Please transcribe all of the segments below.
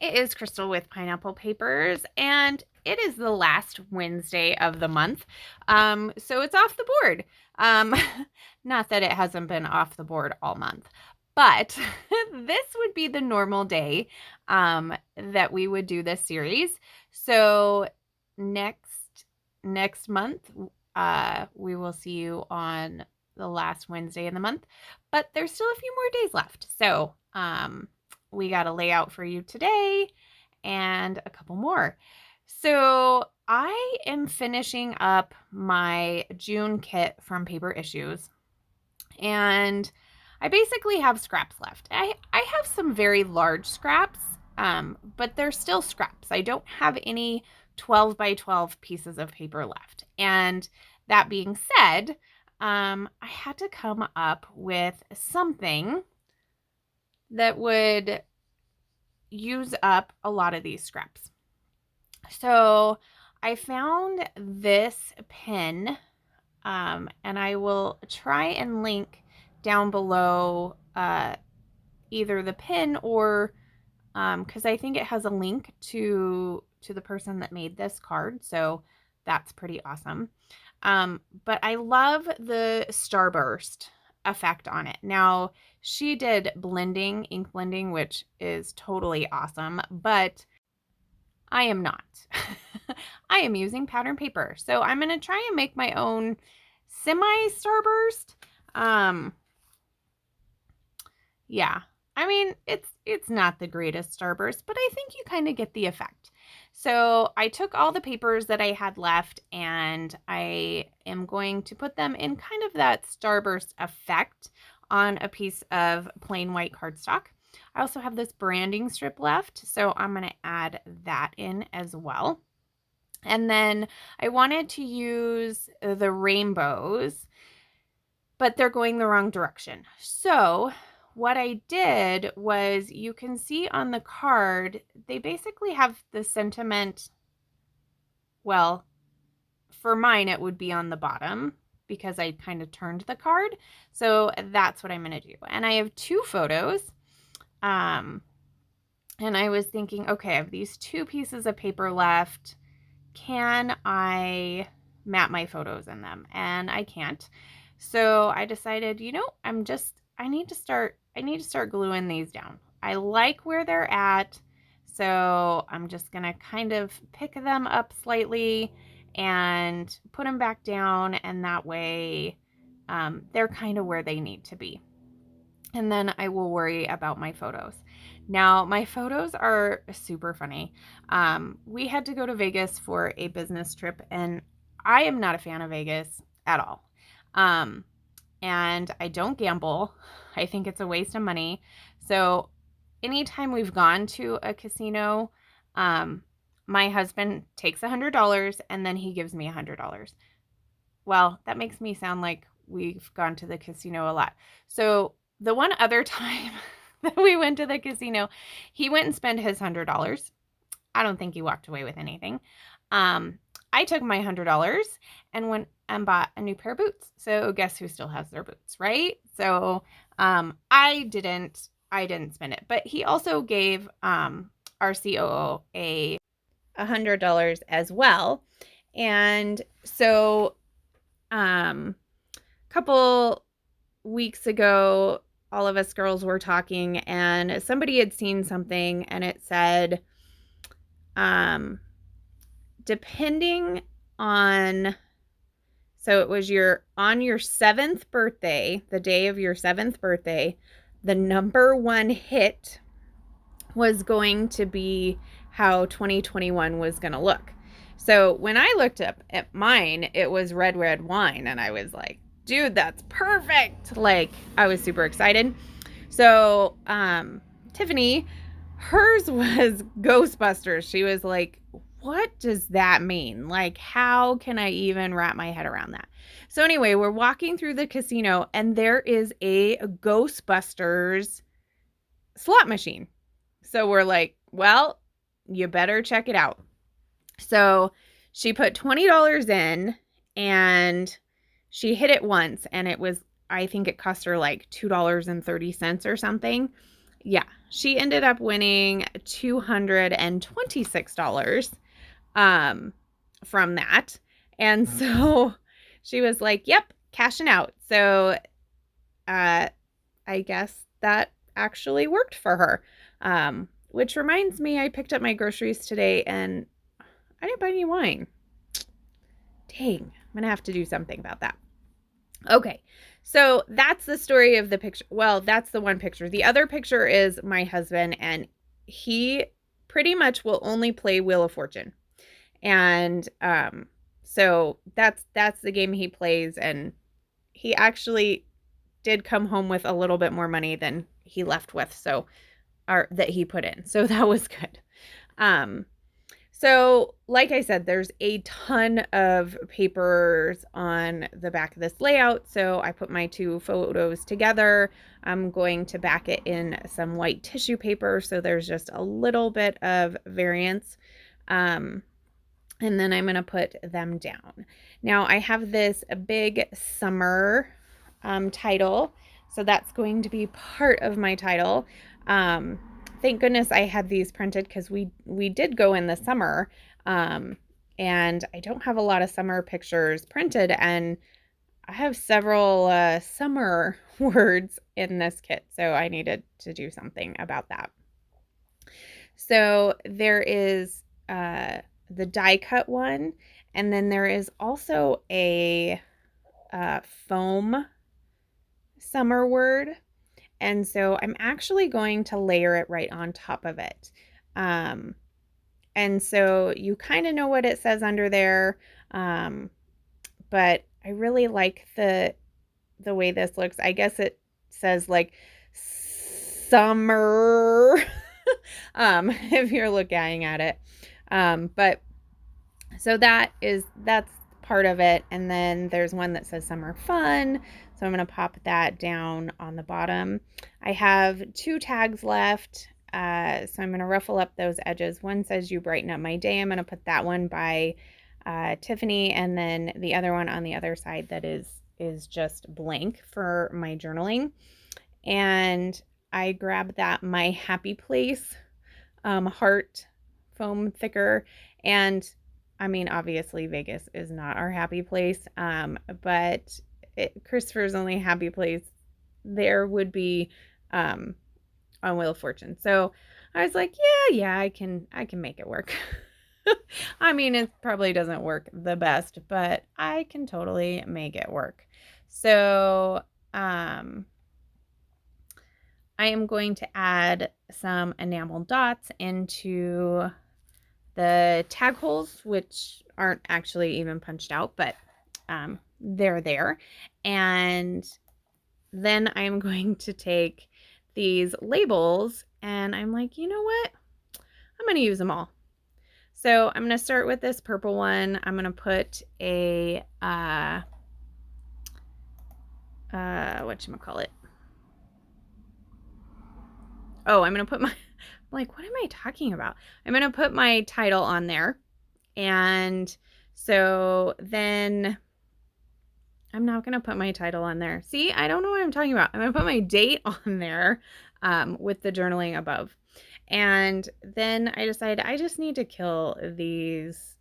it is Crystal with Pineapple Papers, and it is the last Wednesday of the month. So it's off the board. Um, Not that it hasn't been off the board all month, but this would be the normal day that we would do this series. So next month, we will see you on the last Wednesday in the month, but there's still a few more days left. So we got a layout for you today and a couple more. So I am finishing up my June kit from Paper Issues, and I basically have scraps left. I have some very large scraps, but they're still scraps. I don't have any 12 by 12 pieces of paper left. And that being said, I had to come up with something that would use up a lot of these scraps. So I found this pen, and I will try and link down below either the pen or because I think it has a link to the person that made this card, so that's pretty awesome. But I love the Starburst effect on it. Now, she did blending, ink blending, which is totally awesome, but I am not. I am using pattern paper. So I'm going to try and make my own semi-Starburst. Yeah, I mean, it's not the greatest Starburst, but I think you kind of get the effect. So I took all the papers that I had left and I am going to put them in kind of that Starburst effect on a piece of plain white cardstock. I also have this branding strip left, so I'm going to add that in as well. And then I wanted to use the rainbows, but they're going the wrong direction. So what I did was, you can see on the card, they basically have the sentiment, well, for mine it would be on the bottom because I kind of turned the card. So that's what I'm going to do. And I have two photos. And I was thinking, okay, I have these two pieces of paper left. Can I map my photos in them? And I can't. So I decided, I need to start gluing these down. I like where they're at, so I'm just gonna kind of pick them up slightly and put them back down, and that way they're kind of where they need to be. And then I will worry about my photos. Now, my photos are super funny. We had to go to Vegas for a business trip, and I am not a fan of Vegas at all. And I don't gamble. I think it's a waste of money. So anytime we've gone to a casino, my husband takes $100 and then he gives me $100. Well, that makes me sound like we've gone to the casino a lot. So the one other time that we went to the casino, he went and spent his $100. I don't think he walked away with anything. I took my $100 and went and bought a new pair of boots. So guess who still has their boots, right? So I didn't spend it. But he also gave our COO $100 as well. And so a couple weeks ago, all of us girls were talking, and somebody had seen something, and it said, depending on, so it was on your 7th birthday, the day of your 7th birthday, the number one hit was going to be how 2021 was going to look. So when I looked up at mine, it was Red Red Wine, and I was like, dude, that's perfect. Like, I was super excited. So Tiffany, hers was Ghostbusters. She was like, what does that mean? Like, how can I even wrap my head around that? So anyway, we're walking through the casino, and there is a Ghostbusters slot machine. So we're like, well, you better check it out. So she put $20 in, and she hit it once, and it was, I think it cost her like $2.30 or something. Yeah, she ended up winning $226 from that. And so she was like, yep, cashing out. So I guess that actually worked for her. Which reminds me, I picked up my groceries today and I didn't buy any wine. Dang, I'm going to have to do something about that. Okay, so that's the story of the picture. Well, that's the one picture. The other picture is my husband, and he pretty much will only play Wheel of Fortune. And so that's the game he plays, and he actually did come home with a little bit more money than he left with, so or that he put in. So that was good. So like I said, there's a ton of papers on the back of this layout. So I put my two photos together. I'm going to back it in some white tissue paper. So there's just a little bit of variance. And then I'm going to put them down. Now I have this big summer title. So that's going to be part of my title. Thank goodness I had these printed because we did go in the summer. And I don't have a lot of summer pictures printed, and I have several summer words in this kit. So I needed to do something about that. So there is the die cut one, and then there is also a foam summer word. And so I'm actually going to layer it right on top of it. And so you kind of know what it says under there. But I really like the way this looks. I guess it says like summer if you're looking at it. But so that's part of it. And then there's one that says summer fun. So I'm going to pop that down on the bottom. I have 2 tags left. So I'm going to ruffle up those edges. One says you brighten up my day. I'm going to put that one by Tiffany. And then the other one on the other side that is just blank for my journaling. And I grabbed that My Happy Place heart foam thicker. And I mean, obviously Vegas is not our happy place, but Christopher's only happy place there would be on Wheel of Fortune. So I was like, yeah, I can make it work. I mean, it probably doesn't work the best, but I can totally make it work. So I am going to add some enamel dots into the tag holes, which aren't actually even punched out, but they're there. And then I'm going to take these labels and I'm like, you know what? I'm going to use them all. So I'm going to start with this purple one. I'm going to put a, whatchamacallit? Oh, I'm going to put my, like, what am I talking about? I'm going to put my title on there. And so then I'm not going to put my title on there. See, I don't know what I'm talking about. I'm going to put my date on there with the journaling above. And then I decided I just need to kill these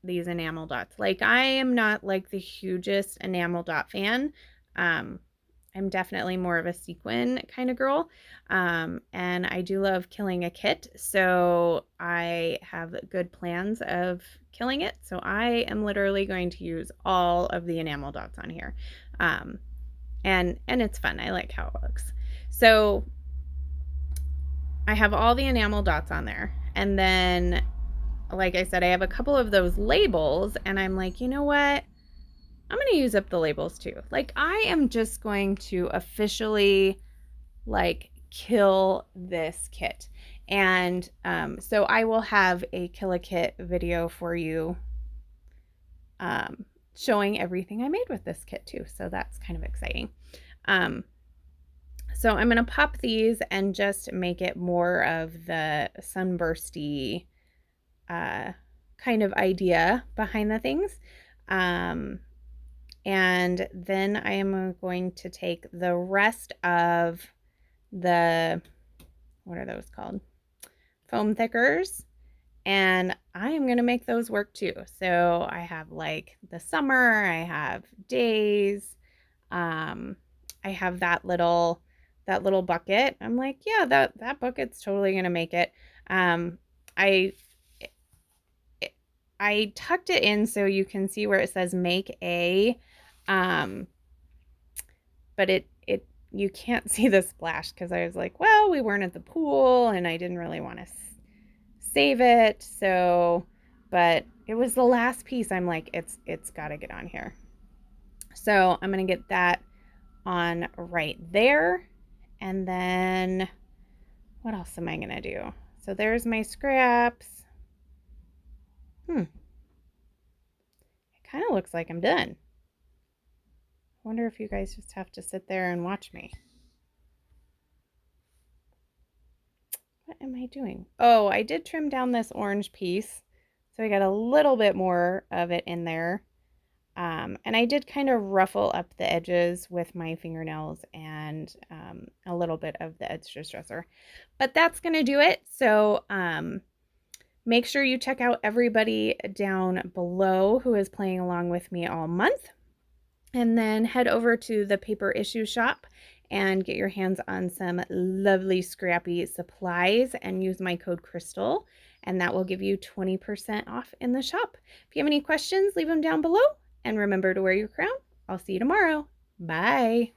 enamel dots. Like, I am not like the hugest enamel dot fan. I'm definitely more of a sequin kind of girl. And I do love killing a kit. So I have good plans of killing it. So I am literally going to use all of the enamel dots on here. And it's fun. I like how it looks. So I have all the enamel dots on there. And then, like I said, I have a couple of those labels and I'm like, you know what? I'm going to use up the labels too. Like, I am just going to officially like kill this kit. And so I will have a kill a kit video for you showing everything I made with this kit too. So that's kind of exciting. So I'm going to pop these and just make it more of the sunbursty kind of idea behind the things. And then I am going to take the rest of the what are those called? Foam thickers. And I am going to make those work too. So I have like the summer, I have days, I have that little bucket. I'm like, yeah, that bucket's totally going to make it. I tucked it in so you can see where it says make a, but it you can't see the splash because I was like, well, we weren't at the pool and I didn't really want to save it. So, but it was the last piece. I'm like, it's got to get on here. So I'm going to get that on right there. And then what else am I going to do? So there's my scraps. It kind of looks like I'm done. I wonder if you guys just have to sit there and watch me. What am I doing? Oh, I did trim down this orange piece. So I got a little bit more of it in there. And I did kind of ruffle up the edges with my fingernails and a little bit of the edge distresser. But that's going to do it. So make sure you check out everybody down below who is playing along with me all month. And then head over to the Paper Issue Shop and get your hands on some lovely scrappy supplies and use my code Crystal, and that will give you 20% off in the shop. If you have any questions, leave them down below, and remember to wear your crown. I'll see you tomorrow. Bye.